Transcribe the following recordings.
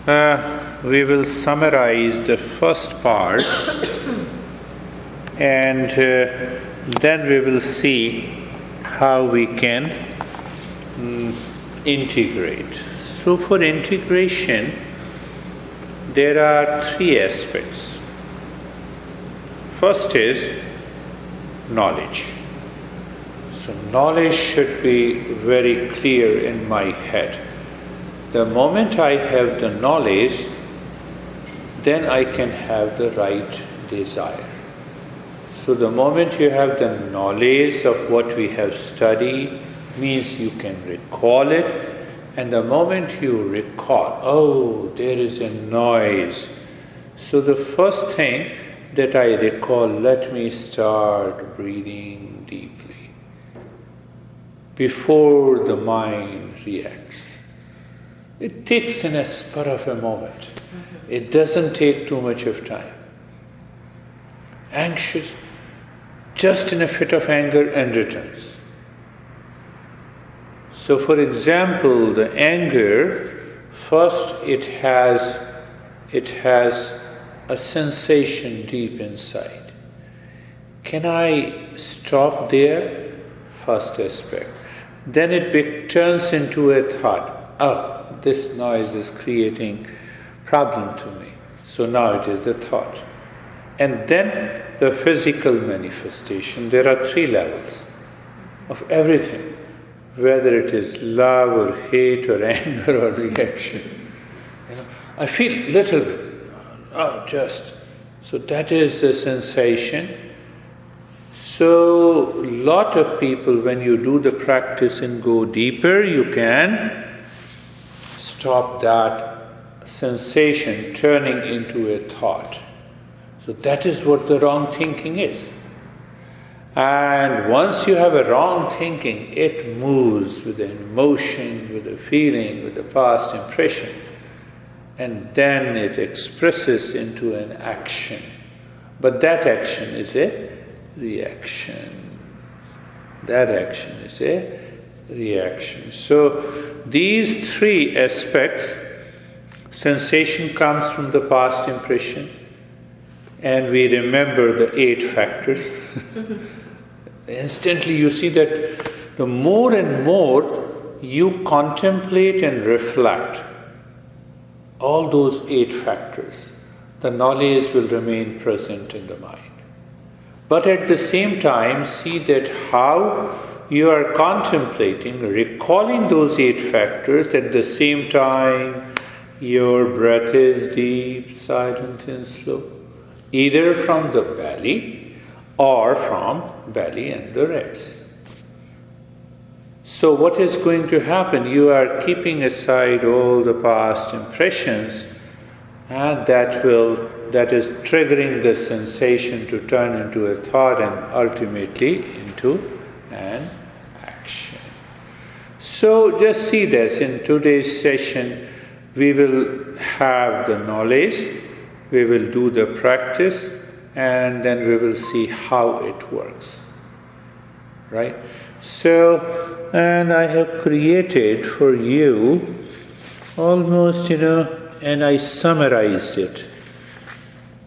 We will summarize the first part and then we will see how we can integrate. So for integration, there are three aspects. First is knowledge. So knowledge should be very clear in my head. The moment I have the knowledge, then I can have the right desire. So the moment you have the knowledge of what we have studied, means you can recall it, and the moment you recall, oh, there is a noise. So the first thing that I recall, let me start breathing deeply before the mind reacts. It takes in a spur of a moment. It doesn't take too much of time. Anxious, just in a fit of anger and returns. So for example, the anger, first it has a sensation deep inside. Can I stop there? First aspect. Then it turns into a thought. Oh, this noise is creating problem to me. So now it is the thought. And then the physical manifestation. There are three levels of everything, whether it is love or hate or anger or reaction. I feel little bit, so that is the sensation. So lot of people, when you do the practice and go deeper, you can stop that sensation turning into a thought. So that is what the wrong thinking is. And once you have a wrong thinking, it moves with an emotion, with a feeling, with a past impression. And then it expresses into an action. But that action is a reaction. That action is a reaction. So these three aspects, sensation comes from the past impression, and we remember the 8 factors. Instantly you see that the more and more you contemplate and reflect all those 8 factors, the knowledge will remain present in the mind. But at the same time, see that how you are contemplating, recalling those 8 factors, at the same time your breath is deep, silent and slow, either from the belly or from belly and the ribs. So what is going to happen? You are keeping aside all the past impressions, and that is triggering the sensation to turn into a thought and ultimately into an action. So just see this. In today's session, we will have the knowledge, we will do the practice, and then we will see how it works. Right? So, and I have created for you almost, and I summarized it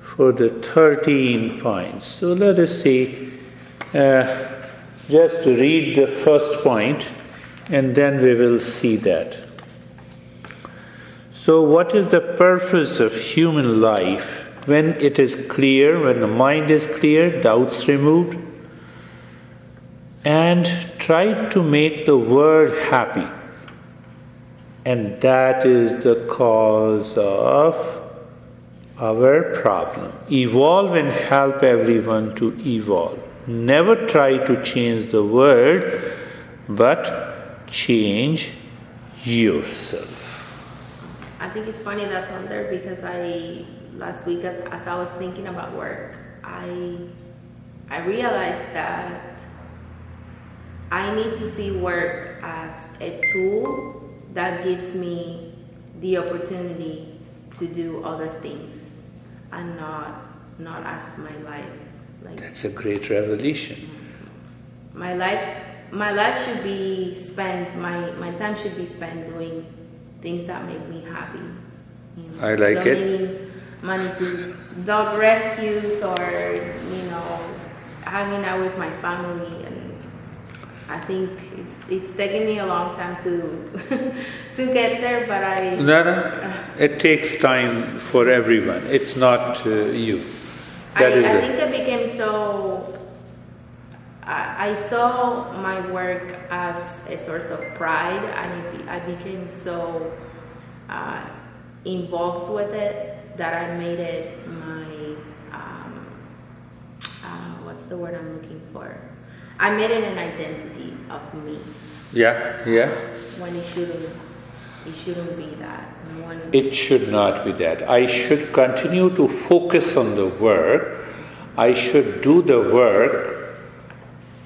for the 13 points. So let us see, just read the first point, and then we will see that. So what is the purpose of human life? When it is clear, when the mind is clear, doubts removed, and try to make the world happy. And that is the cause of our problem. Evolve and help everyone to evolve. Never try to change the world, but change yourself. I think it's funny that's on there because last week as I was thinking about work, I realized that I need to see work as a tool that gives me the opportunity to do other things and not as my life. That's a great revelation. My life should be spent, my time should be spent doing things that make me happy, I like it. Donating money to dog rescues or, hanging out with my family. And I think it's taken me a long time to to get there, but No. It takes time for everyone. It's not you. I think I became so... I saw my work as a source of pride, and I became so involved with it that I made it my... what's the word I'm looking for? I made it an identity of me. Yeah. When it shouldn't be that. It should not be that. I should continue to focus on the work. I should do the work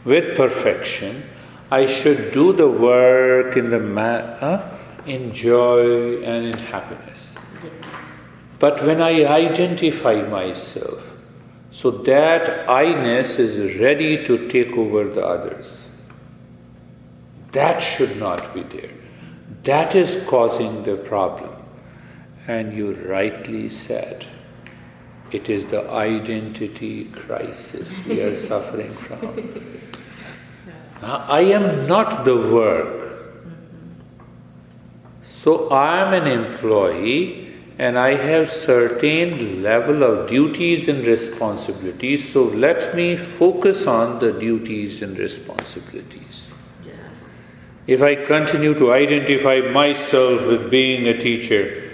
with perfection. I should do the work in joy and in happiness. But when I identify myself, so that I-ness is ready to take over the others. That should not be there. That is causing the problem. And you rightly said, it is the identity crisis we are suffering from. I am not the work. So I am an employee and I have certain level of duties and responsibilities. So let me focus on the duties and responsibilities. Yeah. If I continue to identify myself with being a teacher,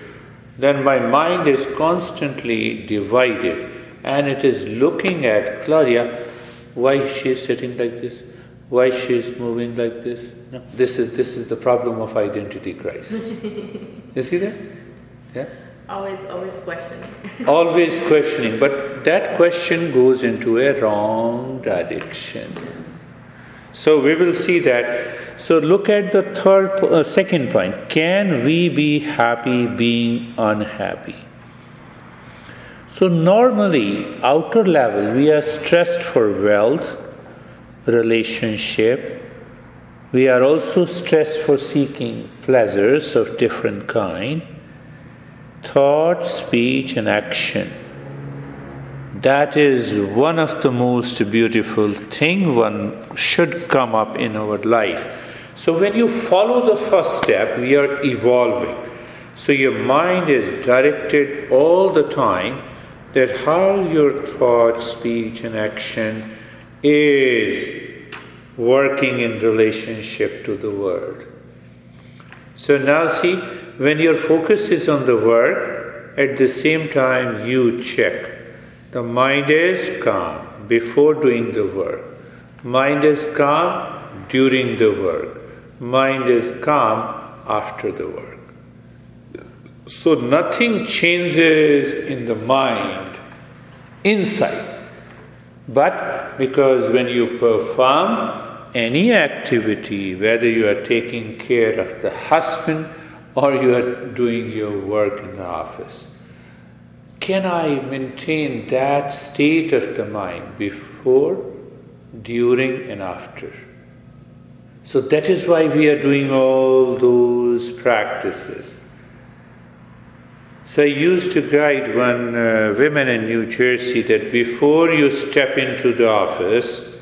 then my mind is constantly divided and it is looking at Claudia, why she is sitting like this, why she is moving like this. No, this is the problem of identity crisis. You see that? Yeah? Always questioning. Always questioning, but that question goes into a wrong direction. So we will see that. So look at the second point. Can we be happy being unhappy? So normally, outer level, we are stressed for wealth, relationship. We are also stressed for seeking pleasures of different kind. Thought, speech and action. That is one of the most beautiful thing one should come up in our life. So when you follow the first step, we are evolving. So your mind is directed all the time that how your thought, speech and action is working in relationship to the world. So now see, when your focus is on the work, at the same time you check. The mind is calm before doing the work. Mind is calm during the work. Mind is calm after the work. So nothing changes in the mind inside. But because when you perform any activity, whether you are taking care of the husband or you are doing your work in the office, can I maintain that state of the mind before, during and after? So that is why we are doing all those practices. So I used to guide one woman in New Jersey that before you step into the office,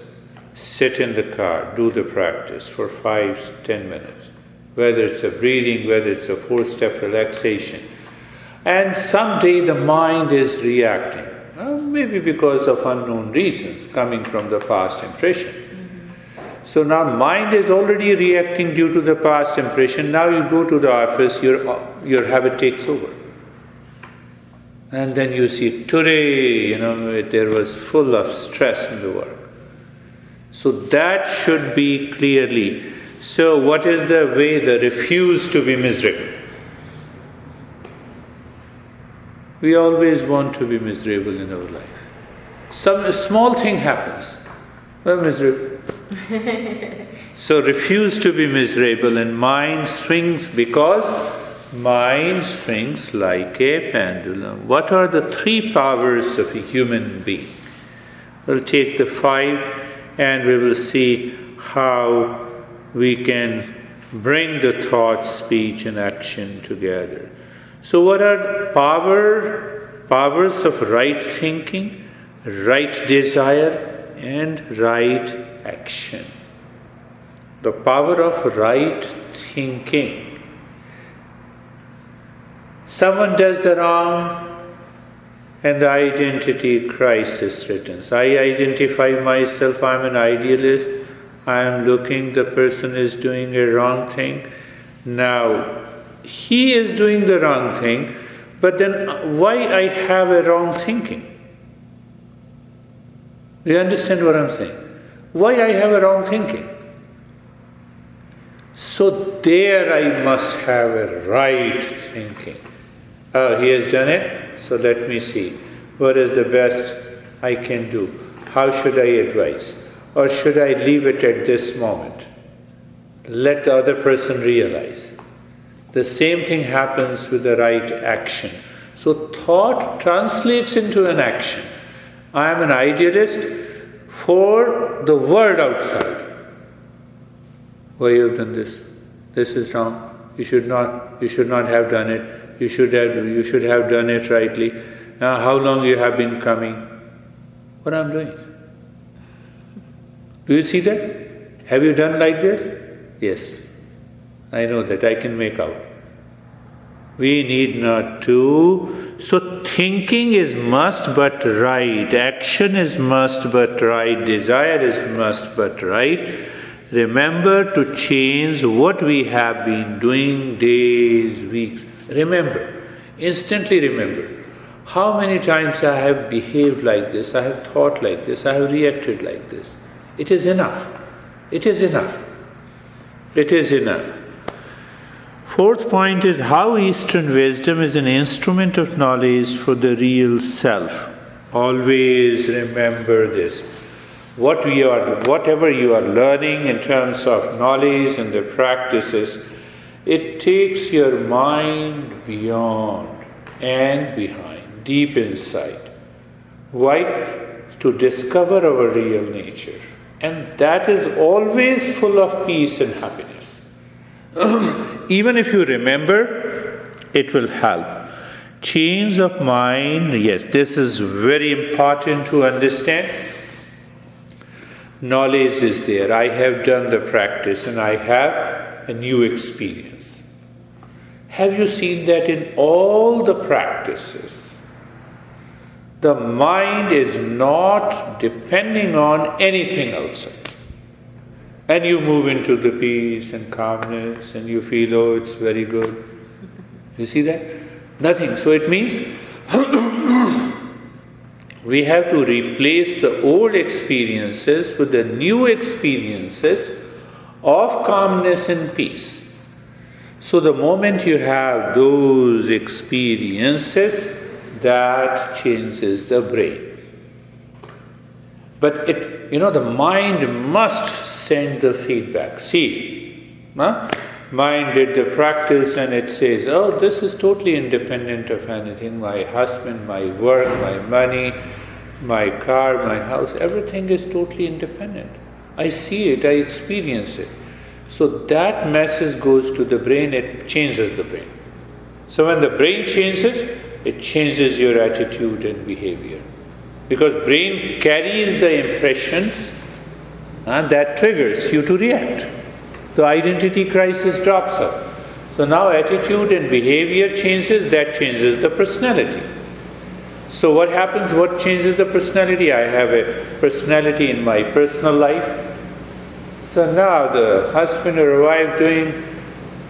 sit in the car, do the practice for 5-10 minutes. Whether it's a breathing, whether it's a 4-step relaxation. And someday the mind is reacting, maybe because of unknown reasons coming from the past impression. Mm-hmm. So now mind is already reacting due to the past impression. Now you go to the office, your habit takes over. And then you see today, there was full of stress in the work. So that should be clearly. So what is the way? The refuse to be miserable. We always want to be miserable in our life. Some small thing happens, we're miserable. So refuse to be miserable, and mind swings because mind swings like a pendulum. What are the 3 powers of a human being? We'll take the 5 and we will see how we can bring the thought, speech and action together. So what are powers of right thinking, right desire, and right action? The power of right thinking. Someone does the wrong, and the identity crisis returns. I identify myself, I'm an idealist, I am looking, the person is doing a wrong thing. Now, he is doing the wrong thing, but then why I have a wrong thinking? Do you understand what I'm saying? Why I have a wrong thinking? So there I must have a right thinking. Oh, he has done it, so let me see. What is the best I can do? How should I advise? Or should I leave it at this moment? Let the other person realize. The same thing happens with the right action. So thought translates into an action. I am an idealist for the world outside. Why you have done this? This is wrong. You should not have done it. You should have done it rightly. Now, how long you have been coming? What I'm doing? Do you see that? Have you done like this? Yes. I know that, I can make out. We need not to. So thinking is must but right, action is must but right, desire is must but right. Remember to change what we have been doing days, weeks. Remember, instantly remember. How many times I have behaved like this, I have thought like this, I have reacted like this. It is enough. It is enough. It is enough. Fourth point is how Eastern wisdom is an instrument of knowledge for the real self. Always remember this. Whatever you are learning in terms of knowledge and the practices, it takes your mind beyond and behind, deep inside. Why? To discover our real nature. And that is always full of peace and happiness. Even if you remember, it will help. Change of mind, yes, this is very important to understand. Knowledge is there. I have done the practice and I have a new experience. Have you seen that in all the practices? The mind is not depending on anything outside. And you move into the peace and calmness and you feel, oh, it's very good. You see that? Nothing. So it means we have to replace the old experiences with the new experiences of calmness and peace. So the moment you have those experiences, that changes the brain. But the mind must send the feedback. See, mind did the practice and it says, oh, this is totally independent of anything. My husband, my work, my money, my car, my house, everything is totally independent. I see it, I experience it. So that message goes to the brain, it changes the brain. So when the brain changes, it changes your attitude and behavior. Because brain carries the impressions that triggers you to react. The identity crisis drops up. So now attitude and behavior changes, that changes the personality. So what happens? What changes the personality? I have a personality in my personal life. So now the husband or wife doing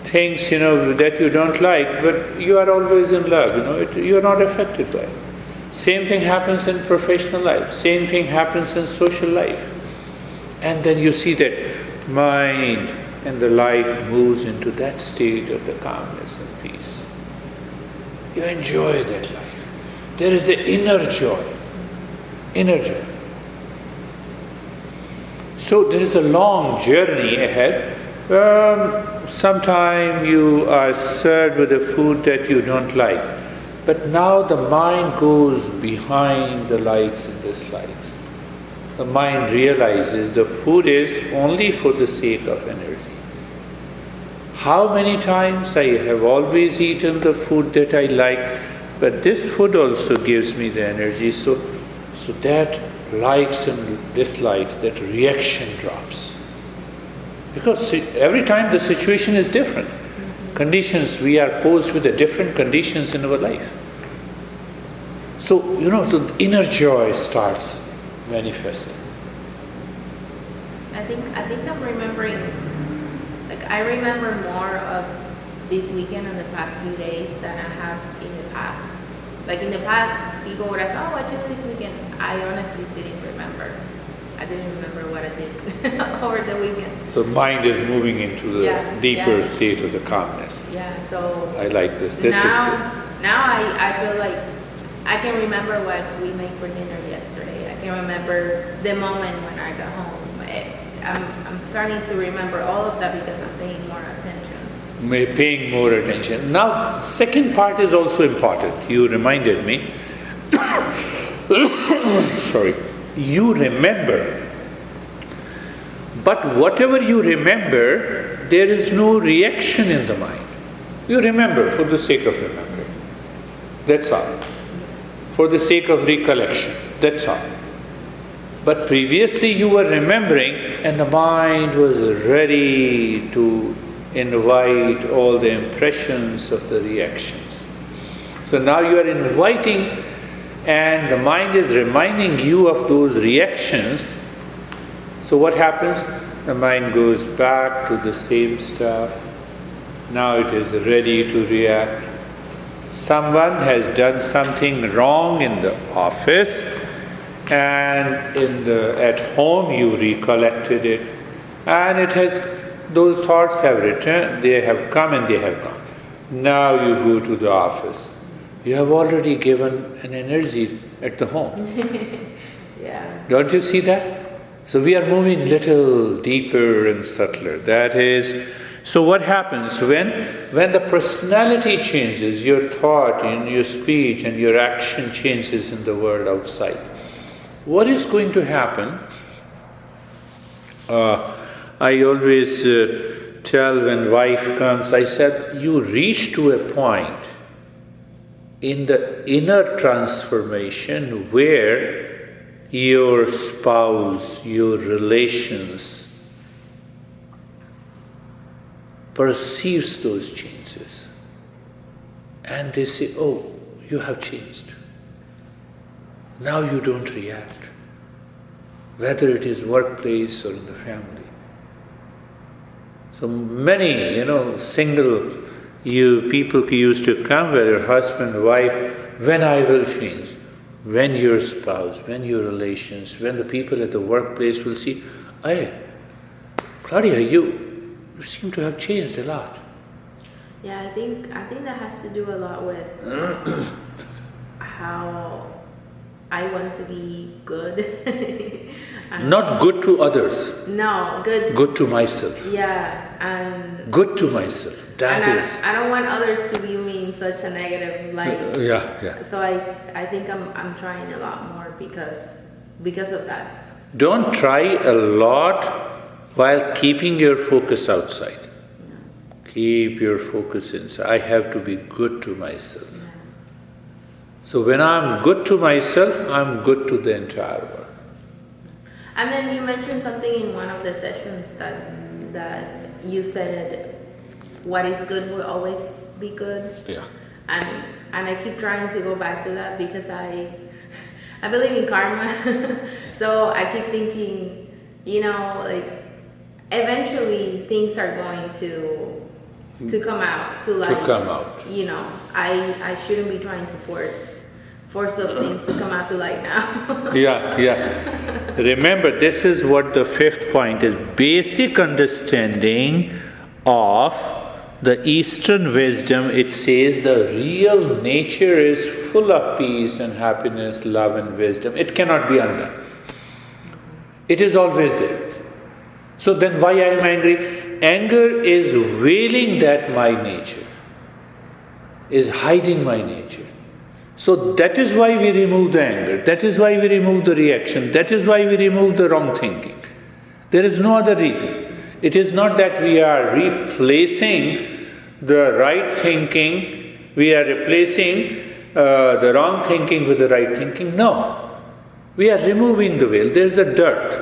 things, that you don't like, but you are always in love, you are not affected by it. Same thing happens in professional life. Same thing happens in social life. And then you see that mind and the life moves into that state of the calmness and peace. You enjoy that life. There is an inner joy. Inner joy. So there is a long journey ahead. Sometime you are served with a food that you don't like. But now the mind goes behind the likes and dislikes. The mind realizes the food is only for the sake of energy. How many times I have always eaten the food that I like, but this food also gives me the energy, so that likes and dislikes, that reaction drops. Because every time the situation is different. Conditions, we are posed with the different conditions in our life. So, the inner joy starts manifesting. I think I'm remembering, I remember more of this weekend and the past few days than I have in the past. In the past, people would ask, what you do this weekend? I honestly didn't remember. I didn't remember what I did over the weekend. So mind is moving into the deeper state of the calmness. Yeah, so... I like this. This is good. Now I feel like I can remember what we made for dinner yesterday. I can remember the moment when I got home. I'm starting to remember all of that because I'm paying more attention. Paying more attention. Now, second part is also important. You reminded me. Sorry. You remember. But whatever you remember, there is no reaction in the mind. You remember for the sake of remembering. That's all. For the sake of recollection. That's all. But previously you were remembering and the mind was ready to invite all the impressions of the reactions. So now you are inviting and the mind is reminding you of those reactions. So what happens? The mind goes back to the same stuff. Now it is ready to react. Someone has done something wrong in the office, and at home you recollected it, and those thoughts have returned, they have come and they have gone. Now you go to the office. You have already given an energy at the home. Yeah. Don't you see that? So we are moving little deeper and subtler. That is, so what happens when the personality changes, your thought and your speech and your action changes in the world outside? What is going to happen? I always tell when wife comes, I said, you reach to a point in the inner transformation where your spouse, your relations perceives those changes. And they say, oh, you have changed. Now you don't react, whether it is workplace or in the family. So many, single people used to come, whether husband, wife, when I will change, when your spouse, when your relations, when the people at the workplace will see, hey, Claudia, you seem to have changed a lot. Yeah, I think that has to do a lot with how I want to be good. Not good to others. No, good. Good to myself. Yeah, and good to myself. I don't want others to view me in such a negative light. Yeah. So I think I'm trying a lot more because of that. Don't try a lot while keeping your focus outside. Yeah. Keep your focus inside. I have to be good to myself. Yeah. So when I'm good to myself, I'm good to the entire world. And then you mentioned something in one of the sessions that you said, what is good will always be good. Yeah. And I keep trying to go back to that because I believe in karma. So I keep thinking, eventually things are going to come out to light. To come out. I shouldn't be trying to force those things to come out to light now. Yeah. Remember, this is what the fifth point is. Basic understanding of the Eastern wisdom. It says the real nature is full of peace and happiness, love and wisdom. It cannot be undone. It is always there. So then why I am angry? Anger is veiling that my nature, is hiding my nature. So that is why we remove the anger, that is why we remove the reaction, that is why we remove the wrong thinking. There is no other reason. It is not that we are replacing the right thinking, we are replacing the wrong thinking with the right thinking. No. We are removing the veil. There's a dirt.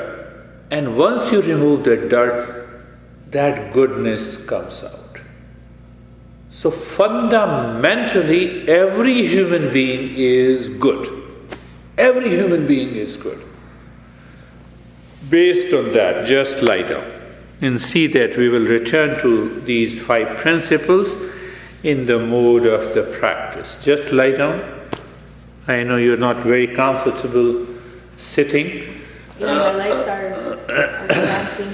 And once you remove the dirt, that goodness comes out. So fundamentally, every human being is good. Every human being is good. Based on that, just lie down and see that we will return to these 5 principles in the mode of the practice. Just lie down. I know you're not very comfortable sitting. Yeah, my legs are cramping.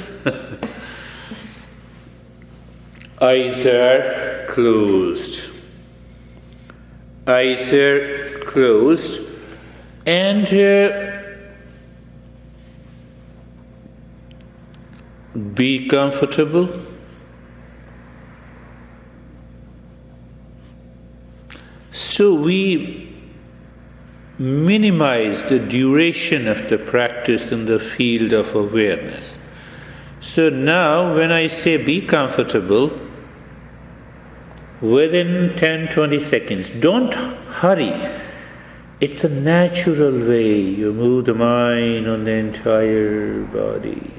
Eyes are closed. Eyes are closed. And be comfortable. So we minimize the duration of the practice in the field of awareness. So now when I say be comfortable, within 10-20 seconds, don't hurry. It's a natural way. You move the mind on the entire body.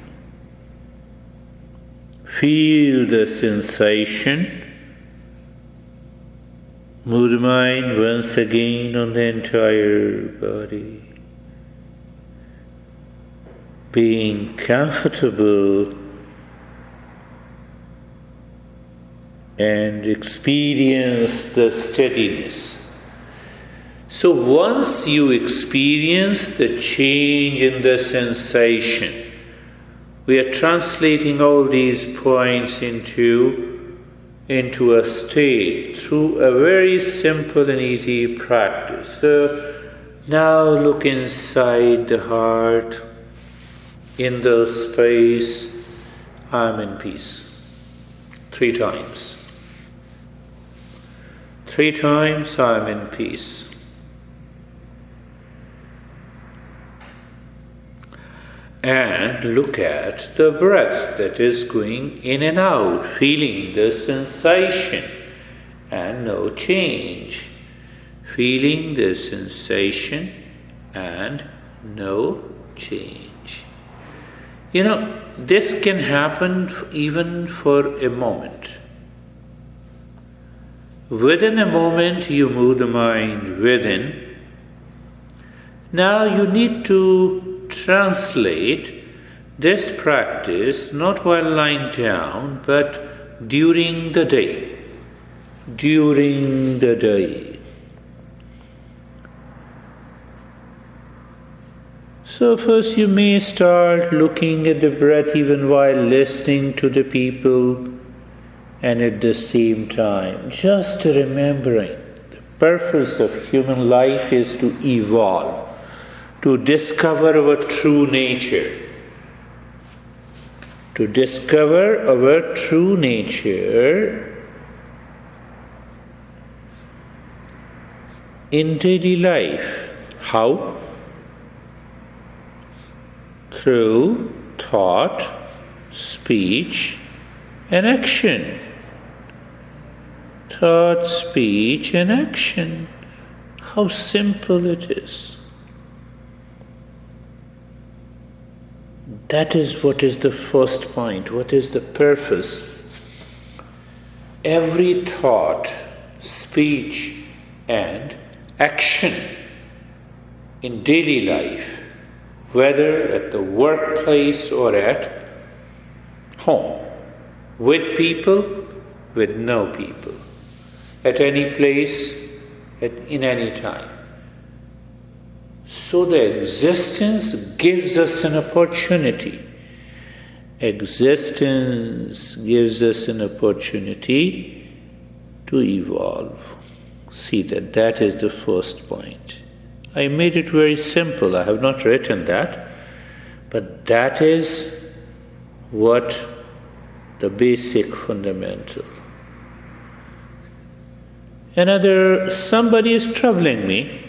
Feel the sensation. Move the mind once again on the entire body. Being comfortable and experience the steadiness. So once you experience the change in the sensation, we are translating all these points into a state through a very simple and easy practice. So now look inside the heart, in the space, I'm in peace. 3 times. 3 times I'm in peace. And look at the breath that is going in and out, feeling the sensation and no change. Feeling the sensation and no change. You know, this can happen even for a moment. Within a moment you move the mind within. Now you need to translate this practice not while lying down, but during the day. During the day. So first you may start looking at the breath even while listening to the people, and at the same time just remembering the purpose of human life is to evolve, to discover our true nature. To discover our true nature in daily life. How? Through thought, speech, and action. Thought, speech, and action. How simple it is. That is what is the first point. What is the purpose? Every thought, speech, and action in daily life, whether at the workplace or at home, with people, with no people, at any place, in any time. So the existence gives us an opportunity. Existence gives us an opportunity to evolve. See that is the first point. I made it very simple. I have not written that, but that is what the basic fundamental. Somebody is troubling me.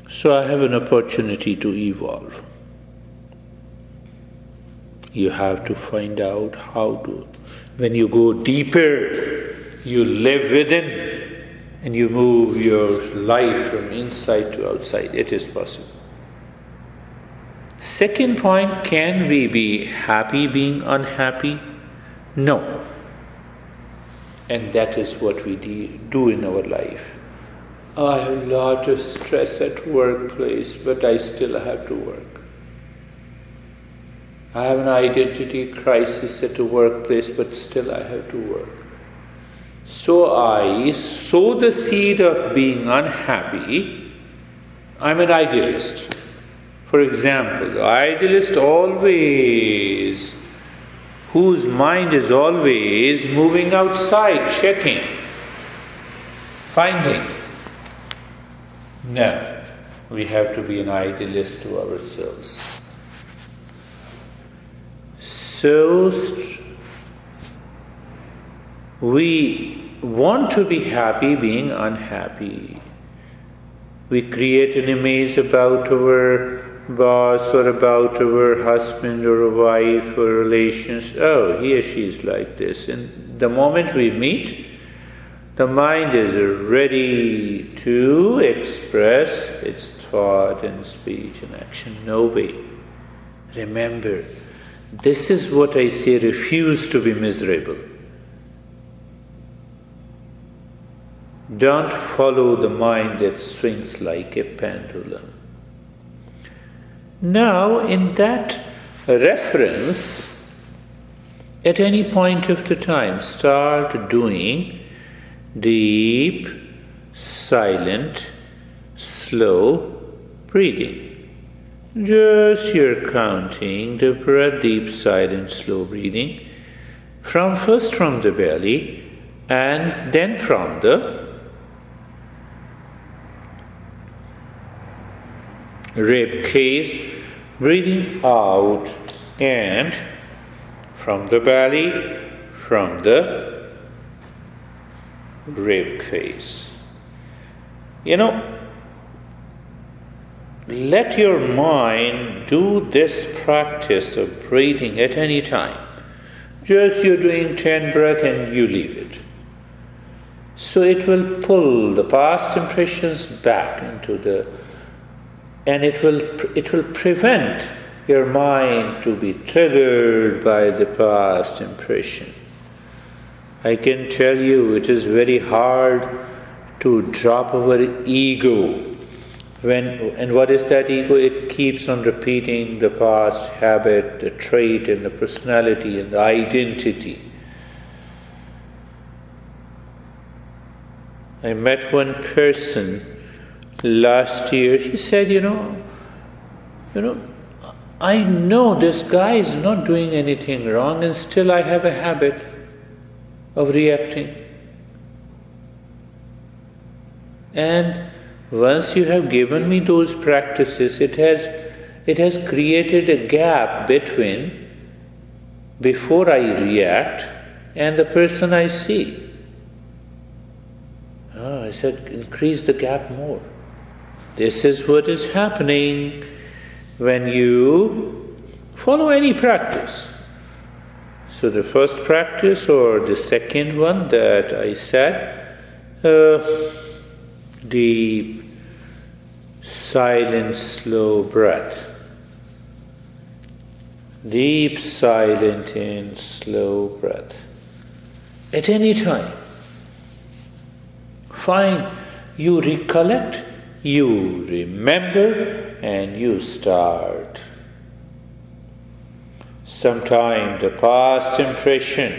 So I have an opportunity to evolve. You have to find out how to. When you go deeper, you live within and you move your life from inside to outside. It is possible. Second point, can we be happy being unhappy? No. And that is what we do in our life. I have a lot of stress at workplace, but I still have to work. I have an identity crisis at the workplace, but still I have to work. So I sow the seed of being unhappy. I'm an idealist. For example, the idealist always, whose mind is always moving outside, checking, finding. No, we have to be an idealist to ourselves. So, we want to be happy being unhappy. We create an image about our boss or about our husband or a wife or relations. Oh, he or she is like this. And the moment we meet, the mind is ready to express its thought and speech and action. No way. Remember, this is what I say, refuse to be miserable. Don't follow the mind that swings like a pendulum. Now, in that reference, at any point of the time, start doing deep, silent, slow breathing. Just you're counting the breath, deep, silent, slow breathing, first from the belly and then from the rib cage, breathing out and from the belly, from the rib cage. Let your mind do this practice of breathing at any time. Just you're doing 10 breaths and you leave it. So it will pull the past impressions back into and it will prevent your mind to be triggered by the past impression. I can tell you it is very hard to drop our ego. And what is that ego? It keeps on repeating the past habit, the trait, and the personality, and the identity. I met one person last year. He said, I know this guy is not doing anything wrong, and still I have a habit of reacting. And once you have given me those practices, it has created a gap between before I react and the person I see. I said, increase the gap more. This is what is happening when you follow any practice. So the first practice or the second one that I said, deep, silent, slow breath. Deep, silent, and slow breath. At any time. Fine. You recollect, you remember, and you start. Sometimes the past impression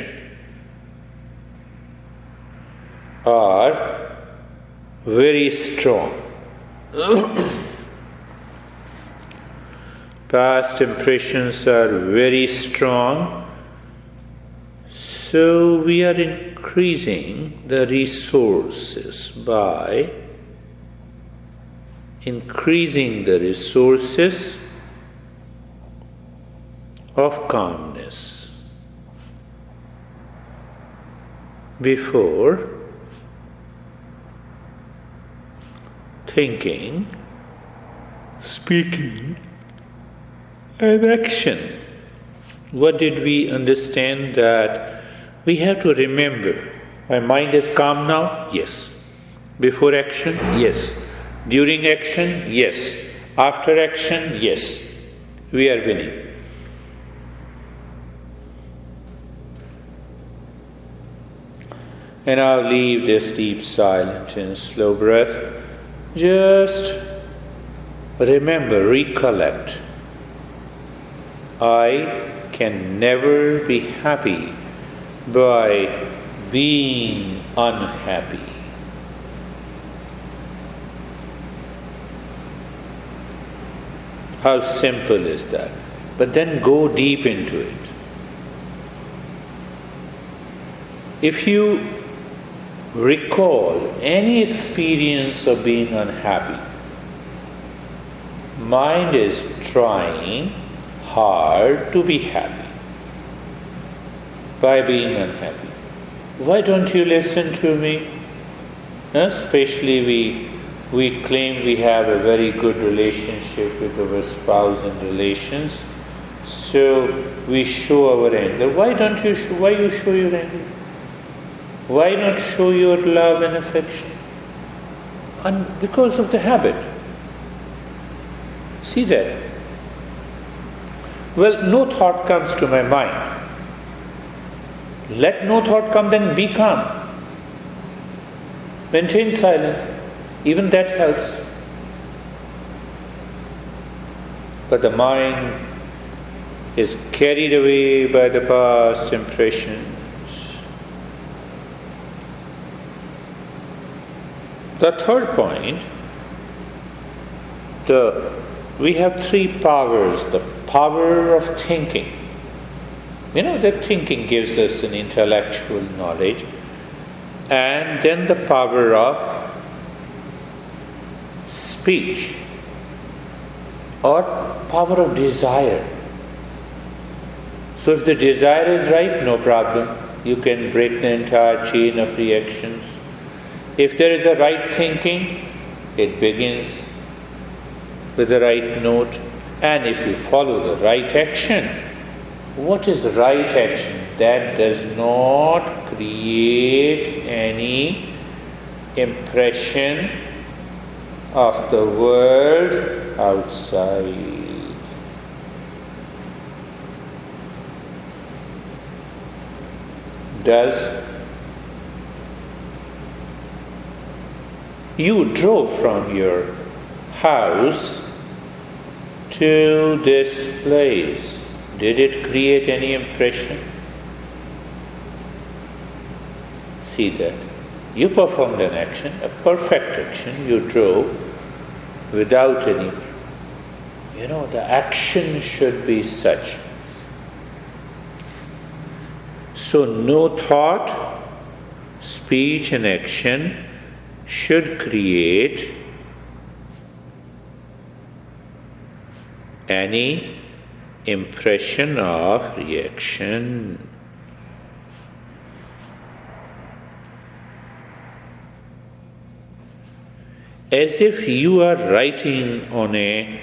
are very strong. Past impressions are very strong, so we are increasing the resources by increasing the resources of calmness. Before thinking, speaking, and action. what did we understand? That we have to remember, my mind is calm now? Yes. Before action? Yes. During action? Yes. After action? Yes. We are winning. And I'll leave this deep silence and slow breath. Just remember, recollect. I can never be happy by being unhappy. How simple is that? But then go deep into it. If you recall any experience of being unhappy, mind is trying hard to be happy by being unhappy. Why don't you listen to me? Especially we claim we have a very good relationship with our spouse and relations, so we show our anger. Why you show your anger? Why not show your love and affection? And because of the habit. See that? Well, no thought comes to my mind. Let no thought come, then be calm. Maintain silence. Even that helps. But the mind is carried away by the past impressions. The third point, we have three powers. The power of thinking. That thinking gives us an intellectual knowledge. And then the power of speech or power of desire. So if the desire is right, no problem. You can break the entire chain of reactions. If there is a right thinking, it begins with the right note. And if you follow the right action, what is the right action? That does not create any impression of the world outside. Does you drove from your house to this place, did it create any impression? See that. You performed an action, a perfect action, you drove without any. The action should be such. So no thought, speech and action should create any impression of reaction. As if you are writing on a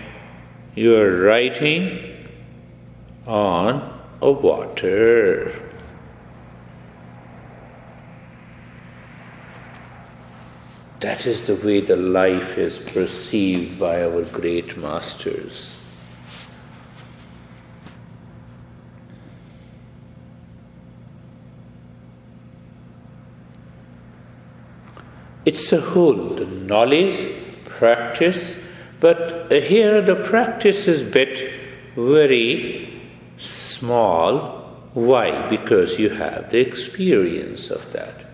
water. That is the way the life is perceived by our great masters. It's a whole, the knowledge, practice, but here the practice is very small. Why? Because you have the experience of that.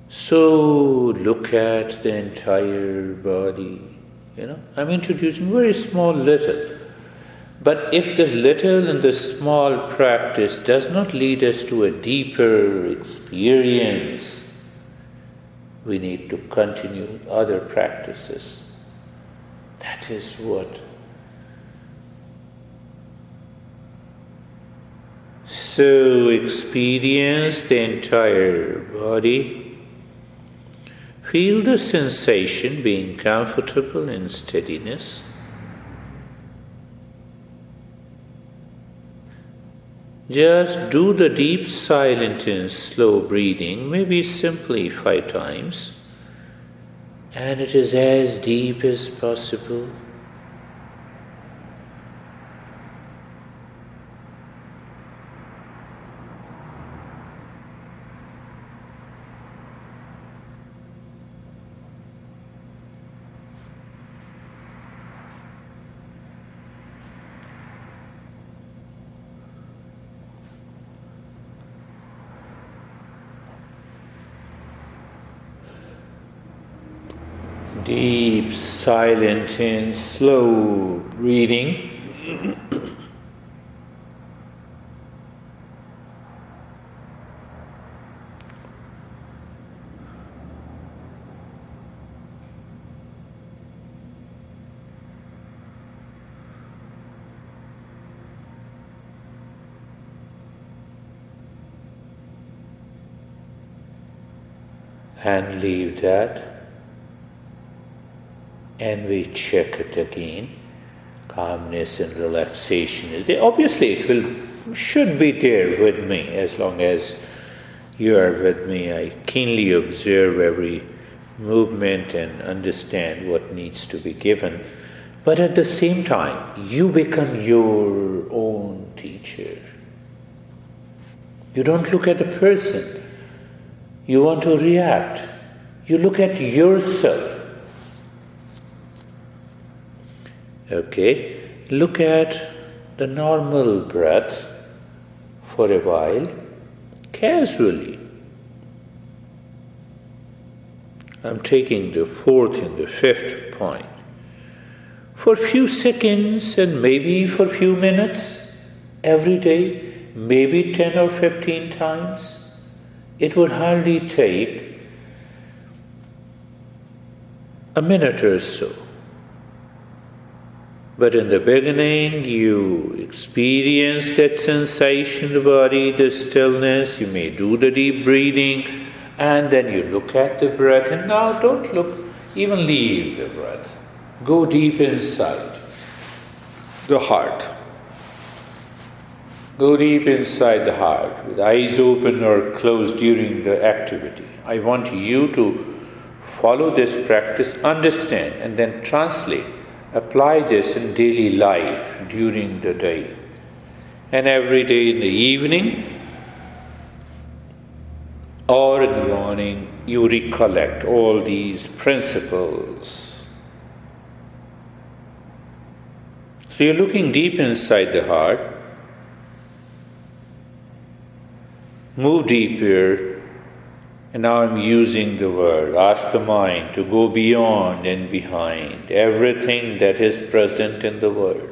So look at the entire body. I'm introducing very small little. But if this little and this small practice does not lead us to a deeper experience, we need to continue other practices. That is what. So experience the entire body. Feel the sensation being comfortable in steadiness. Just do the deep, silent and slow breathing, maybe simply 5 times. And it is as deep as possible. Deep, silent and slow breathing. And leave that. And we check it again. Calmness and relaxation is there. Obviously, should be there with me as long as you are with me. I keenly observe every movement and understand what needs to be given. But at the same time, you become your own teacher. You don't look at the person. You want to react. You look at yourself. Okay, look at the normal breath for a while, casually. I'm taking the 4th and the 5th point. For a few seconds and maybe for a few minutes, every day, maybe 10 or 15 times, it would hardly take a minute or so. But in the beginning, you experience that sensation in the body, the stillness, you may do the deep breathing, and then you look at the breath, and now don't look, even leave the breath. Go deep inside the heart. Go deep inside the heart, with eyes open or closed during the activity. I want you to follow this practice, understand, and then translate. Apply this in daily life during the day. And every day in the evening or in the morning, you recollect all these principles. So you're looking deep inside the heart. Move deeper. And now I'm using the word, ask the mind to go beyond and behind everything that is present in the world.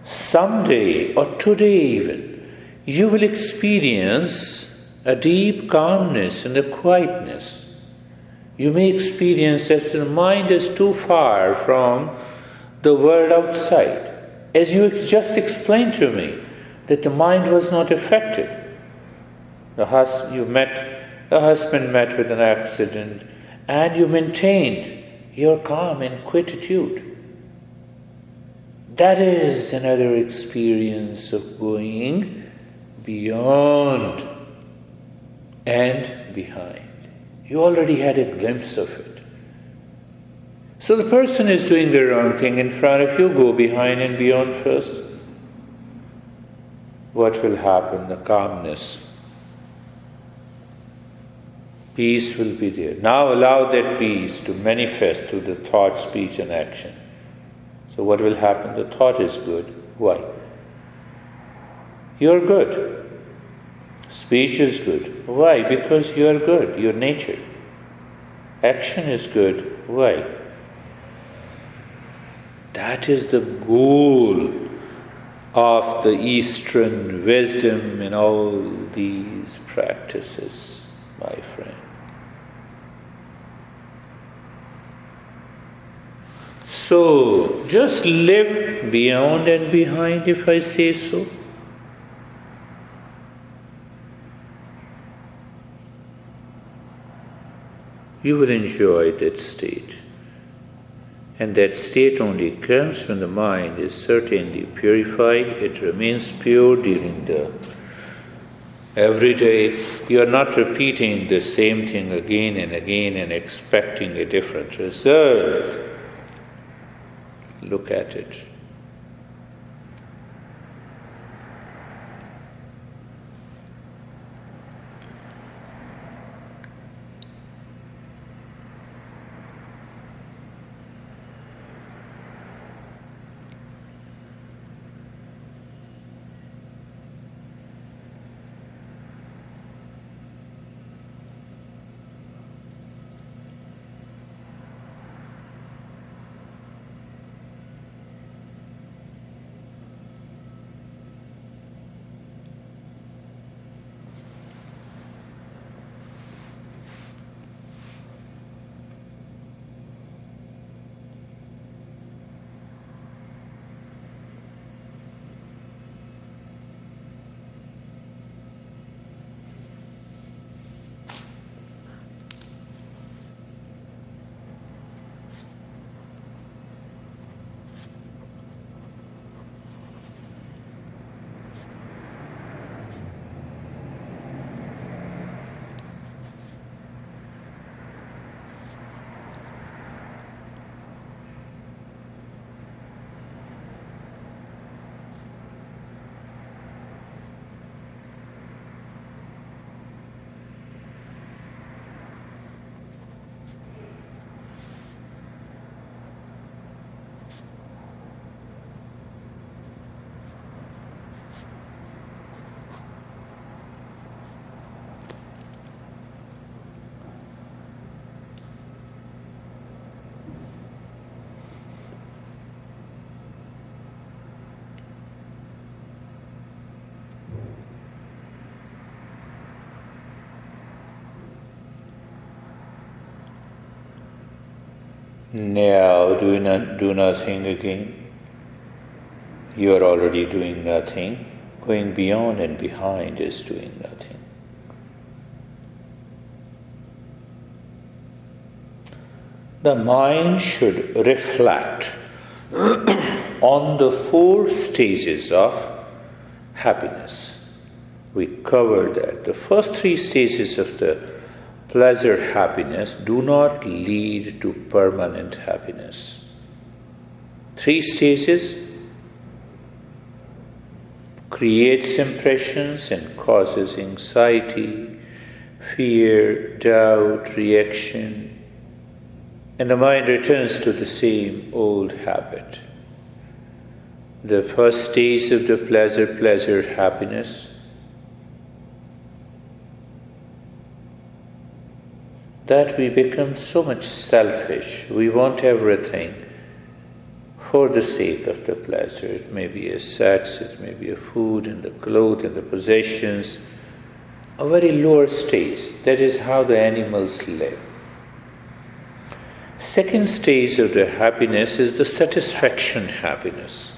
Someday or today even, you will experience a deep calmness and a quietness. You may experience that the mind is too far from the world outside. As you just explained to me, that the mind was not affected. The husband met with an accident, and you maintained your calm and quietude. That is another experience of going beyond and behind. You already had a glimpse of it. So the person is doing the wrong thing in front of you, go behind and beyond first. What will happen? The calmness. Peace will be there. Now allow that peace to manifest through the thought, speech and action. So what will happen? The thought is good. Why? You're good. Speech is good. Why? Because you're good. Your nature. Action is good. Why? That is the goal of the Eastern wisdom and all these practices, my friend. So, just live beyond and behind, if I say so. you will enjoy that state. And that state only comes when the mind is certainly purified. It remains pure during the everyday. You are not repeating the same thing again and again and expecting a different result. Look at it. Now do nothing again. You are already doing nothing. Going beyond and behind is doing nothing. The mind should reflect on the 4 stages of happiness. We covered that. The first 3 stages of the pleasure happiness do not lead to permanent happiness. 3 stages creates impressions and causes anxiety, fear, doubt, reaction, and the mind returns to the same old habit. The first stage of the pleasure, happiness, that we become so much selfish. We want everything for the sake of the pleasure. It may be a sex, it may be a food and the clothes and the possessions. A very lower stage. That is how the animals live. Second stage of the happiness is the satisfaction happiness.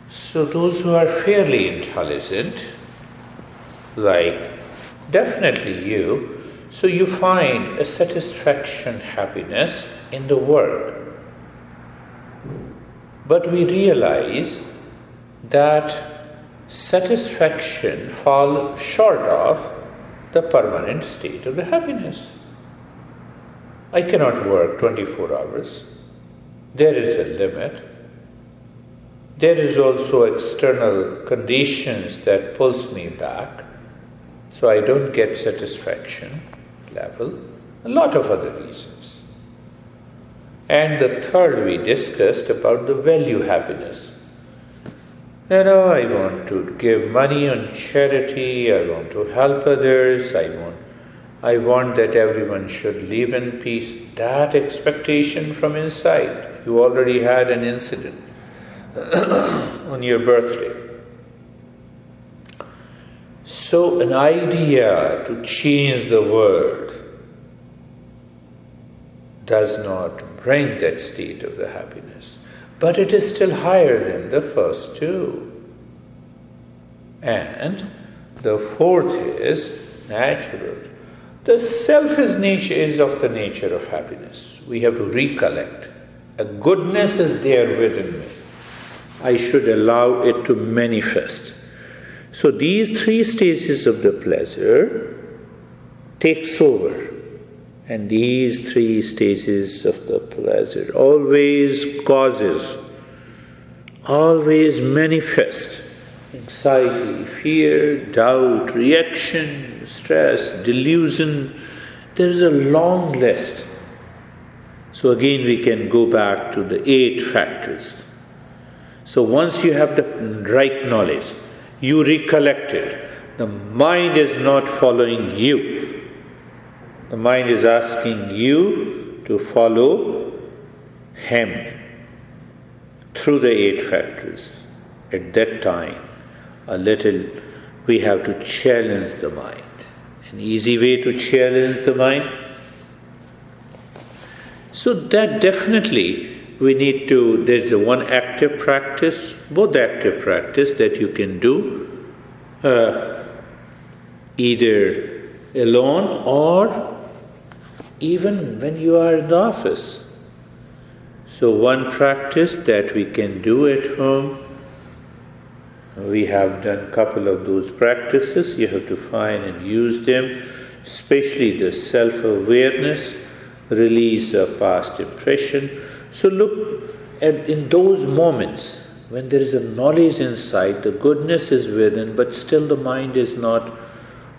So those who are fairly intelligent, like definitely you, so you find a satisfaction happiness in the work. But we realize that satisfaction falls short of the permanent state of the happiness. I cannot work 24 hours. There is a limit. There is also external conditions that pulls me back, so I don't get satisfaction level, a lot of other reasons. And the third we discussed about the value happiness. I want to give money on charity, I want to help others, I want that everyone should live in peace. That expectation from inside. You already had an incident on your birthday. So an idea to change the world does not bring that state of the happiness. But it is still higher than the first 2. And the fourth is natural. The selfish nature is of the nature of happiness. We have to recollect. A goodness is there within me. I should allow it to manifest. So these three stages of the pleasure takes over. And these three stages of the pleasure always causes, always manifest anxiety, fear, doubt, reaction, stress, delusion. There is a long list. So again we can go back to the 8 factors. So once you have the right knowledge, you recollect it. The mind is not following you. The mind is asking you to follow him through the 8 factors. At that time, we have to challenge the mind. An easy way to challenge the mind. So that definitely there's a one active practice, both active practice that you can do either alone or even when you are in the office. So one practice that we can do at home, we have done a couple of those practices. You have to find and use them, especially the self-awareness, release of past impression. So look at in those moments when there is a knowledge inside, the goodness is within, but still the mind is not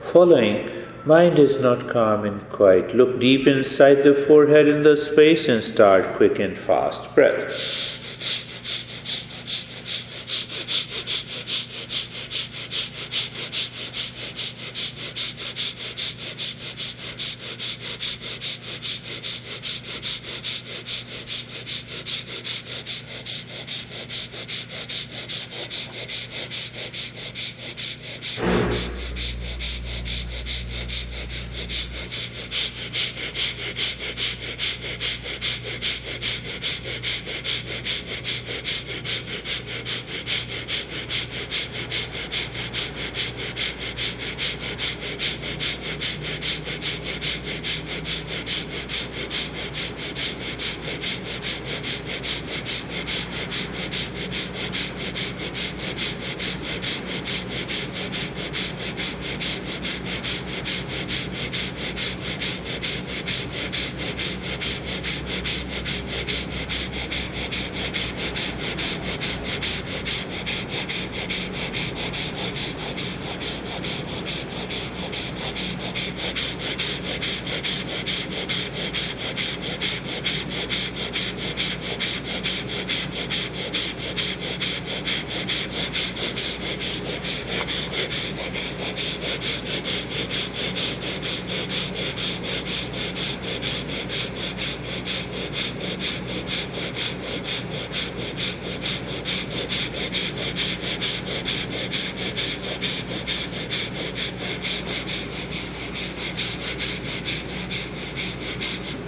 following, mind is not calm and quiet. Look deep inside the forehead in the space and start quick and fast breath.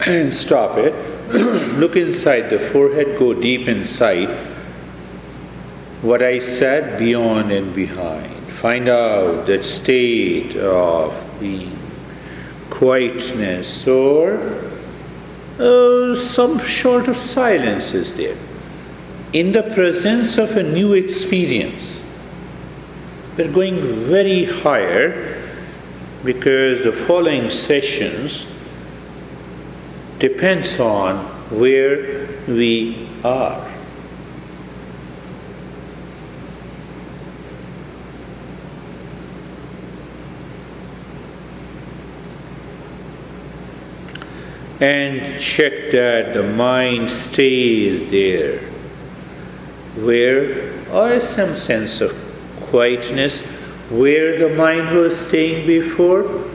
And stop it. Look inside the forehead, go deep inside. What I said, beyond and behind. Find out that state of being, quietness, or some sort of silence is there. In the presence of a new experience, we're going very higher because the following sessions depends on where we are. And check that the mind stays there, where or some sense of quietness, where the mind was staying before.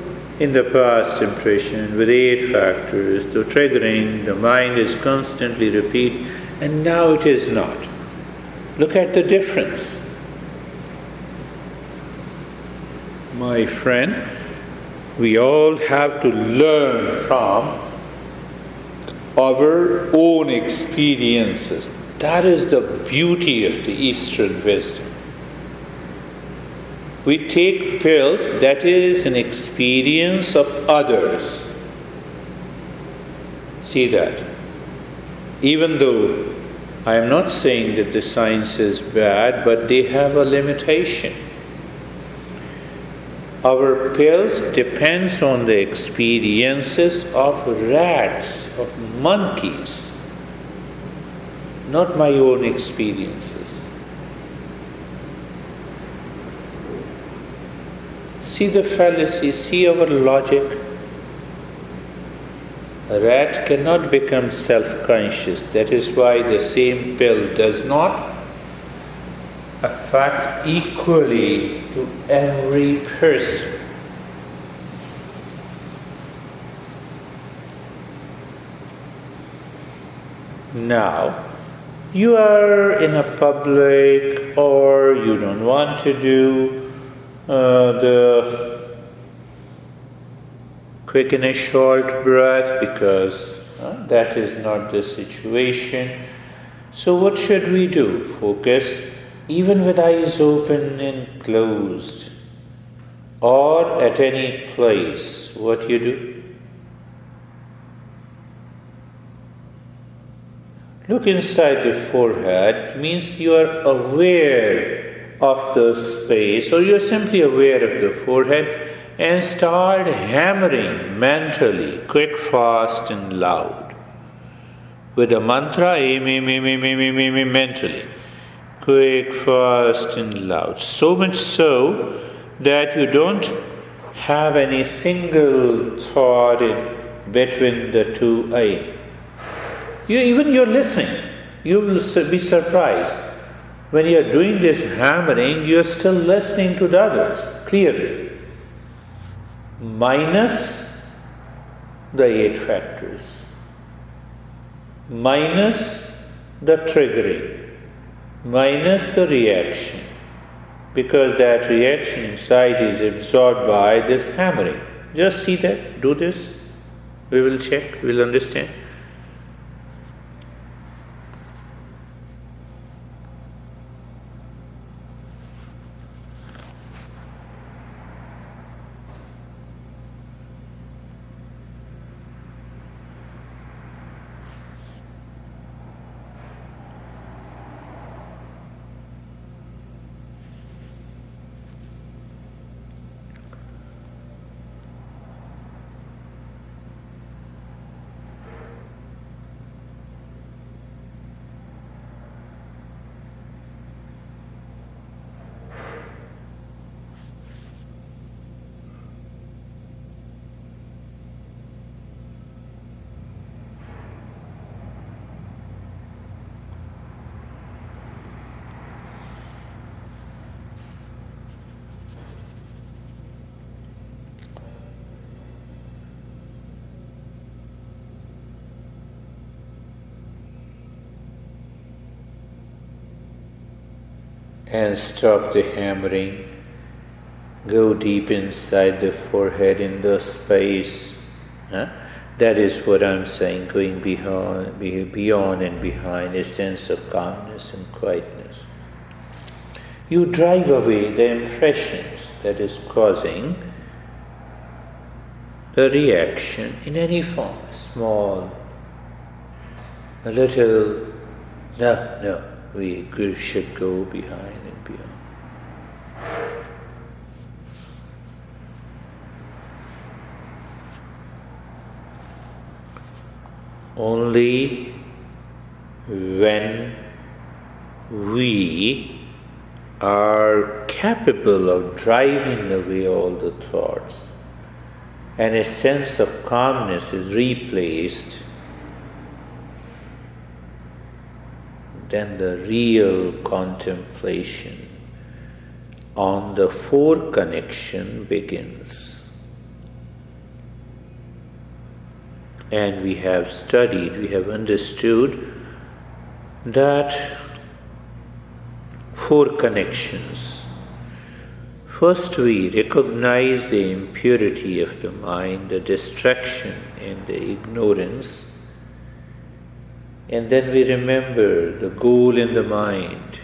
In the past impression, with 8 factors, the triggering, the mind is constantly repeating, and now it is not. Look at the difference. My friend, we all have to learn from our own experiences. That is the beauty of the Eastern wisdom. We take pills, that is an experience of others. See that. Even though I am not saying that the science is bad, but they have a limitation. Our pills depends on the experiences of rats, of monkeys, not my own experiences. See the fallacy, see our logic. A rat cannot become self-conscious. That is why the same pill does not affect equally to every person. Now, you are in a public or you don't want to do the quick and a short breath because that is not the situation. So what should we do? Focus even with eyes open and closed, or at any place. What you do? Look inside the forehead. Means you are aware of the space, or you are simply aware of the forehead, and start hammering mentally, quick, fast, and loud. With a mantra, mentally. Quick, fast, and loud. So much so that you don't have any single thought in between the two eyes. You're listening. You will be surprised. When you are doing this hammering, you are still listening to the others clearly. Minus the 8 factors. Minus the triggering. Minus the reaction, because that reaction inside is absorbed by this hammering. Just see that, do this, we will check, we will understand. And stop the hammering. Go deep inside the forehead in the space. That is what I'm saying, going beyond and behind a sense of calmness and quietness. You drive away the impressions that is causing the reaction in any form, small, a little, no. We should go behind and beyond. Only when we are capable of driving away all the thoughts and a sense of calmness is replaced, then the real contemplation on the foreconnection begins. And we have studied, we have understood that 4 connections. First, we recognize the impurity of the mind, the distraction and the ignorance. And then we remember the goal in the mind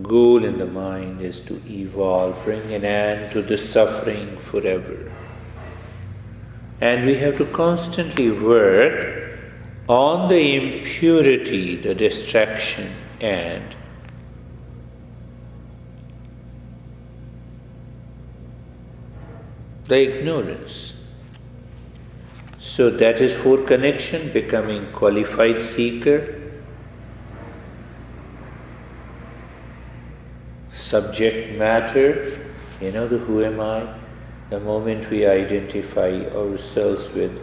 goal in the mind is to evolve, bring an end to the suffering forever. And we have to constantly work on the impurity, the distraction, and the ignorance. So that is for connection, becoming qualified seeker, subject matter, the who am I? The moment we identify ourselves with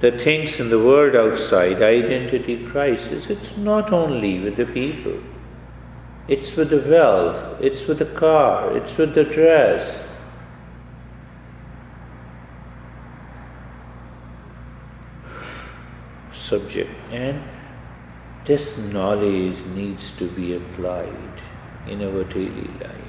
the things in the world outside, identity crisis, it's not only with the people. It's with the wealth, it's with the car, it's with the dress. Subject. And this knowledge needs to be applied in our daily life.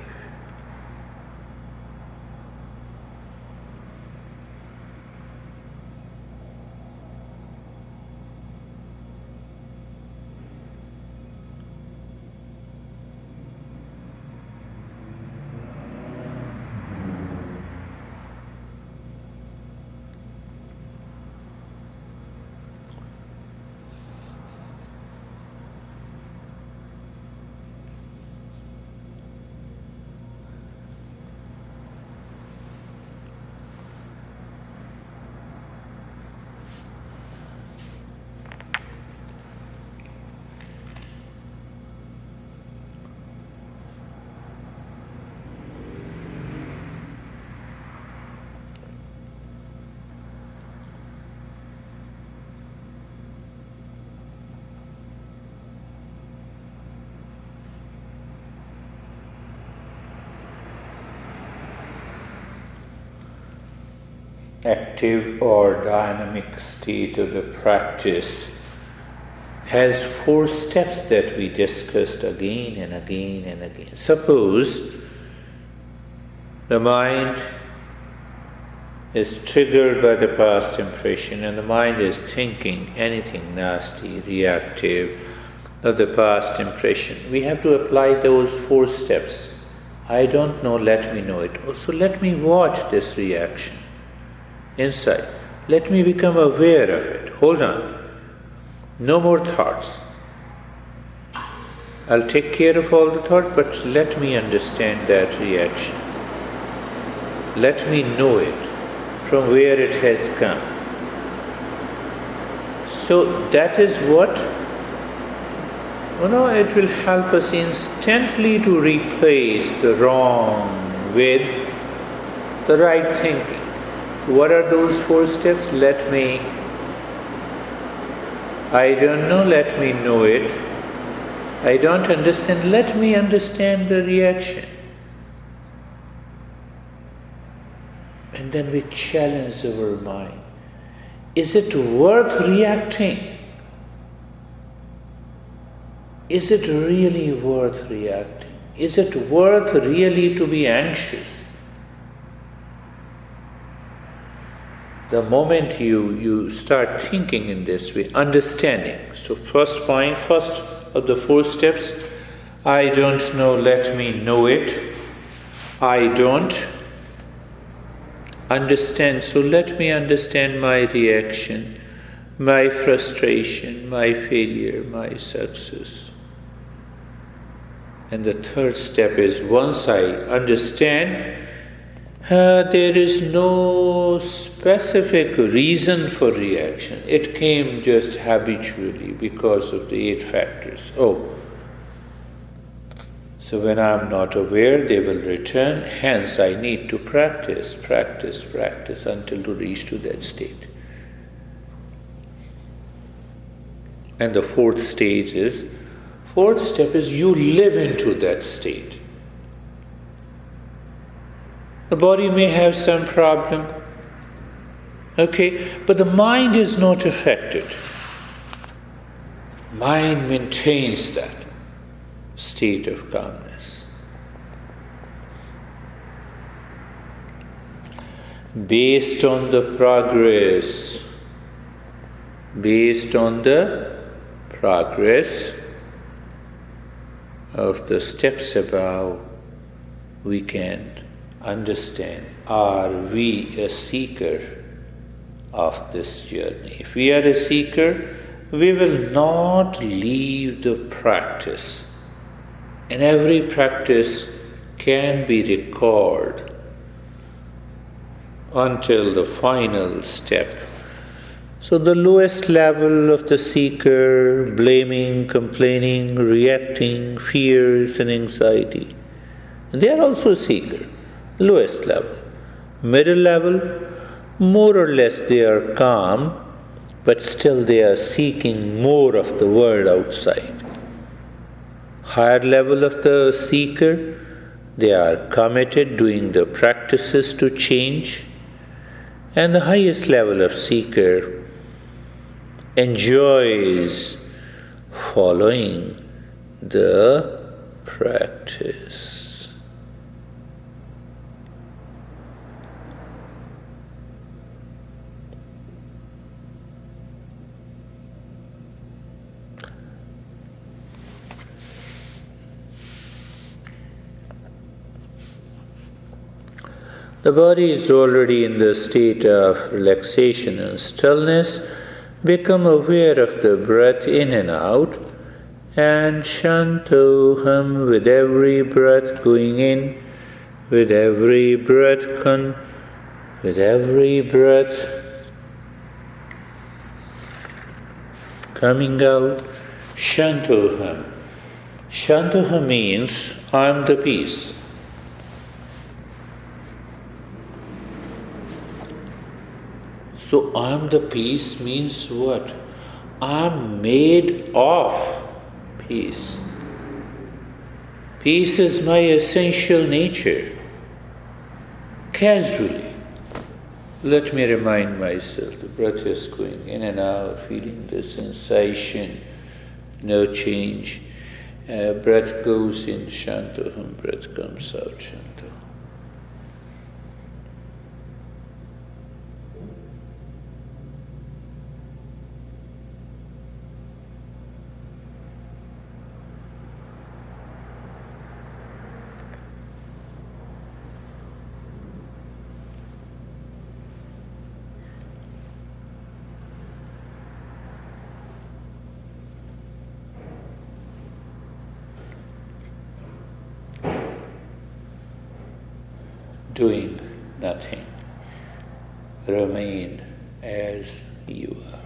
Active or dynamic state of the practice has 4 steps that we discussed again and again and again. Suppose the mind is triggered by the past impression and the mind is thinking anything nasty, reactive of the past impression. We have to apply those 4 steps. I don't know, let me know it. Also, let me watch this reaction inside. Let me become aware of it. Hold on. No more thoughts. I'll take care of all the thoughts, but let me understand that reaction. Let me know it, from where it has come. So that is what, it will help us instantly to replace the wrong with the right thinking. What are those 4 steps? I don't know, let me know it. I don't understand, let me understand the reaction. And then we challenge our mind. Is it worth reacting? Is it really worth reacting? Is it worth really to be anxious? The moment you start thinking in this way, understanding. So first of the 4 steps, I don't know, let me know it. I don't understand, so let me understand my reaction, my frustration, my failure, my success. And the 3rd step is, once I understand, there is no specific reason for reaction. It came just habitually because of the 8 factors. So when I am not aware, they will return. Hence, I need to practice until to reach to that state. And the 4th step is you live into that state. The body may have some problem, but the mind is not affected. Mind maintains that state of calmness. Based on the progress of the steps above, we can understand, are we a seeker of this journey? If we are a seeker, we will not leave the practice. And every practice can be recalled until the final step. So the lowest level of the seeker, blaming, complaining, reacting, fears and anxiety, they are also a seeker, lowest level. Middle level, more or less they are calm, but still they are seeking more of the world outside. Higher level of the seeker, they are committed, doing the practices to change. And the highest level of seeker enjoys following the practice. The body is already in the state of relaxation and stillness. Become aware of the breath in and out, and Shantoham with every breath going in, with every breath with every breath coming out. Shantoham. Shantoham means I am the peace. So I am the peace means what? I am made of peace. Peace is my essential nature. Casually, let me remind myself, the breath is going in and out, feeling the sensation, no change. Breath goes in, Shantoham, breath comes out, Shantoham. Doing nothing. Remain as you are.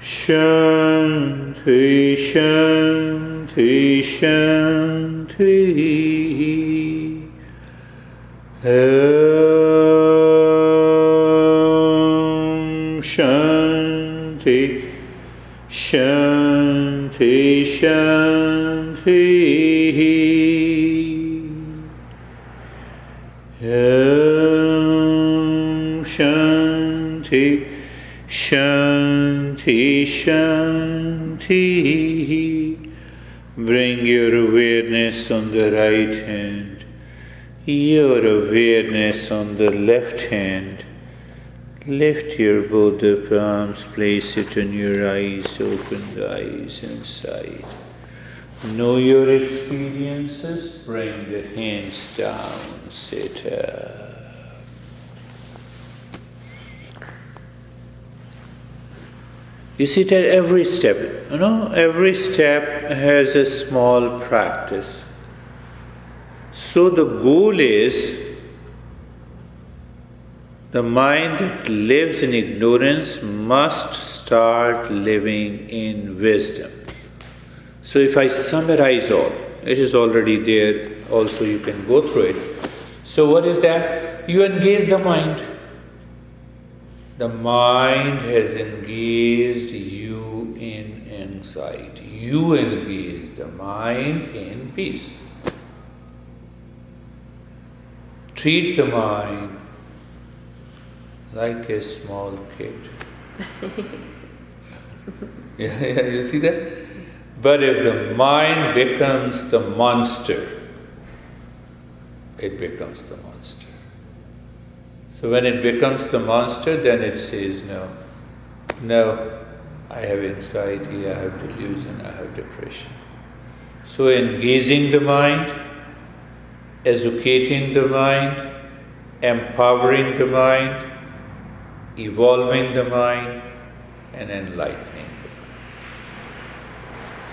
Shanti, Shanti, Shanti. Shanti, Shanti, Shanti. Shanti, Shanti, Shanti. Bring your awareness on the right hand, your awareness on the left hand. Lift your both the palms, place it on your eyes, open the eyes inside. Know your experiences, bring the hands down, sit up. You see that every step, every step has a small practice. So the goal is the mind that lives in ignorance must start living in wisdom. So if I summarize all, it is already there, also you can go through it. So what is that? You engage the mind. The mind has engaged you in anxiety. You engage the mind in peace. Treat the mind like a small kid. Yeah, you see that? But if the mind becomes the monster, it becomes the monster. So when it becomes the monster, then it says, no, I have anxiety, I have delusion, I have depression. So engaging the mind, educating the mind, empowering the mind, evolving the mind, and enlightening the mind.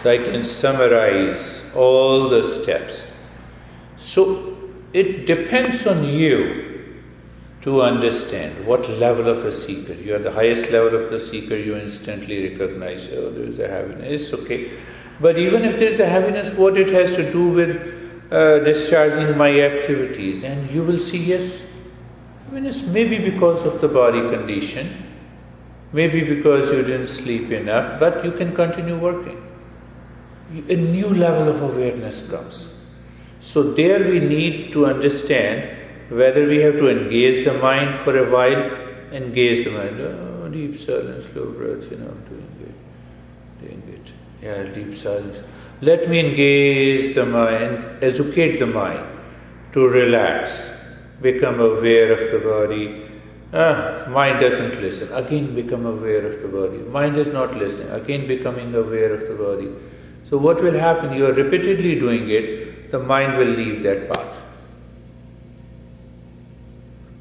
So I can summarize all the steps. So it depends on you to understand what level of a seeker. You are the highest level of the seeker, you instantly recognize, there's a happiness, it's okay. But even if there's a happiness, what it has to do with discharging my activities, and you will see, yes, happiness maybe because of the body condition, maybe because you didn't sleep enough, but you can continue working. A new level of awareness comes. So there we need to understand whether we have to engage the mind for a while, engage the mind, deep silence, slow breath, I'm doing it. Yeah, deep silence. Let me engage the mind, educate the mind to relax, become aware of the body. Mind doesn't listen, again become aware of the body. Mind is not listening, again becoming aware of the body. So what will happen? You are repeatedly doing it, the mind will leave that path.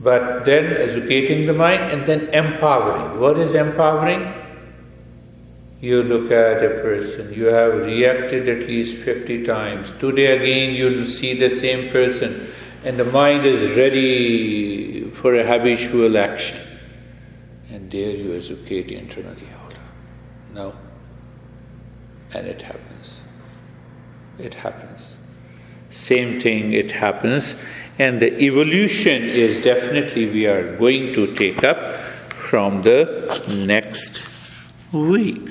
But then educating the mind and then empowering. What is empowering? You look at a person, you have reacted at least 50 times. Today again you'll see the same person and the mind is ready for a habitual action. And there you educate internally, hold on. No. And it happens. It happens. Same thing, it happens. And the evolution is definitely we are going to take up from the next week.